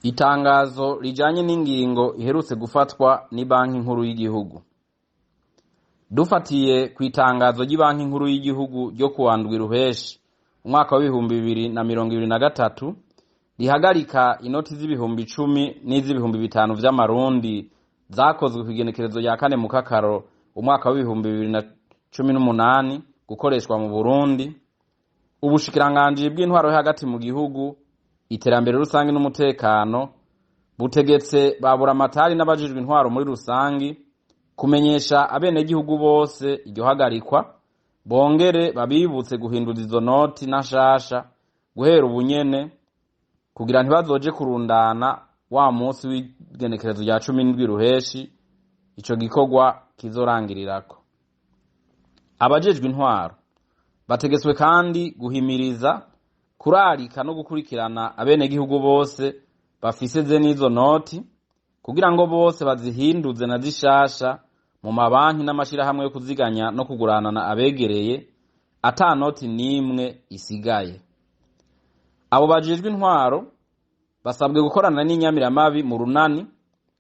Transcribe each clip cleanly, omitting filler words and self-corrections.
Itangazo rijanye n'ingingo iherutse gufatwa ni Banki Nkuru y'Igihugu. Dufatiye ku itangazo ry'Ibanki Nkuru y'Igihugu ryo kuwa ndwi Ruheshi umwaka wa 2023 rihagarika inoti z'ibihumbi 10 n'iz'ibihumbi 5 vy'amarundi zakozwe kw'igenekerezo rya 4 mu Kakaro umwaka wa 2018 gukoreshwa mu Burundi, ubushikiranganji bw'intwaro yo hagati mu gihugu, iterambere rusangi n'umutekano butegetse babura amatari n'abajijwe intwaro muri rusangi kumenyesha abenegihugu bose iryo hagarikwa, bongere babibutse guhinduza izo noti nashasha guhera ubunyene kugira ntibazoje kurundana wa munsi w'igenekerezo rya 17 Ruheshi ico gikorwa kizorangirirako. Abajejwe intwaro bategetswe kandi guhimiriza, kurarika no gukurikirana abenegihugu bose bafise n'izo noti kugira ngo bose bazihinduze na zishasha mu mabanki n'amashirahamwe yo kuziganya no kuguranana abegereye, ata noti nimwe isigaye. Abo bajejwe intwaro basabwe gukorana n'inyamiramabi mu runani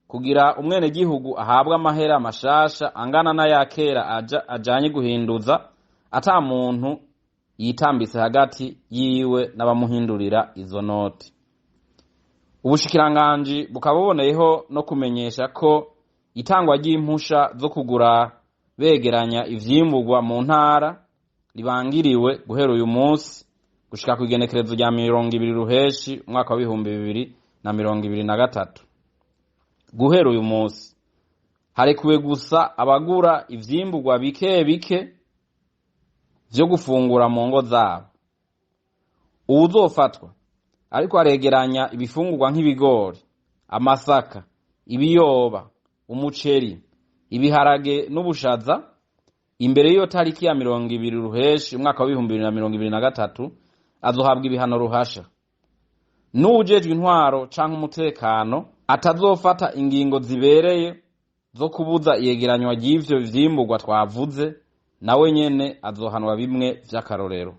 kugira umwenegihugu ahabwa amahera mashasha angana na yakera ajanye guhinduza, ata muntu yitambitse hagati yiwe n'abamuhindurira izo noti. Ubushikiranganji bukaboneyeho no kumenyesha ko itangwa ry'impusha zo kugura begeranya ivyimburwa mu ntara ribangiriwe guhera uyu munsi gushika ku igenekerezo rya 20 Ruheshi umwaka wa 2023. Guhera uyu munsi harekuwe gusa abagura ivyimburwa bike bike vyo gufungura mu ngo zabo. Uwuzofatwa ariko aregeranya ibifungurwa nk'ibigori, amasaka, ibiyoba, umuceri, ibiharage n'ubushaza imbere y'iyo tariki ya 20 Ruheshi umwaka wa 2023 azohabwa ibihano ruhasha. N'ujejwe intwaro canke umutekano atazofata ingingo zibereye zo kubuza iyegeranywa ry'ivyo vyimburwa twavuze, nawe nyene azohanwa bimwe vy'akarorero.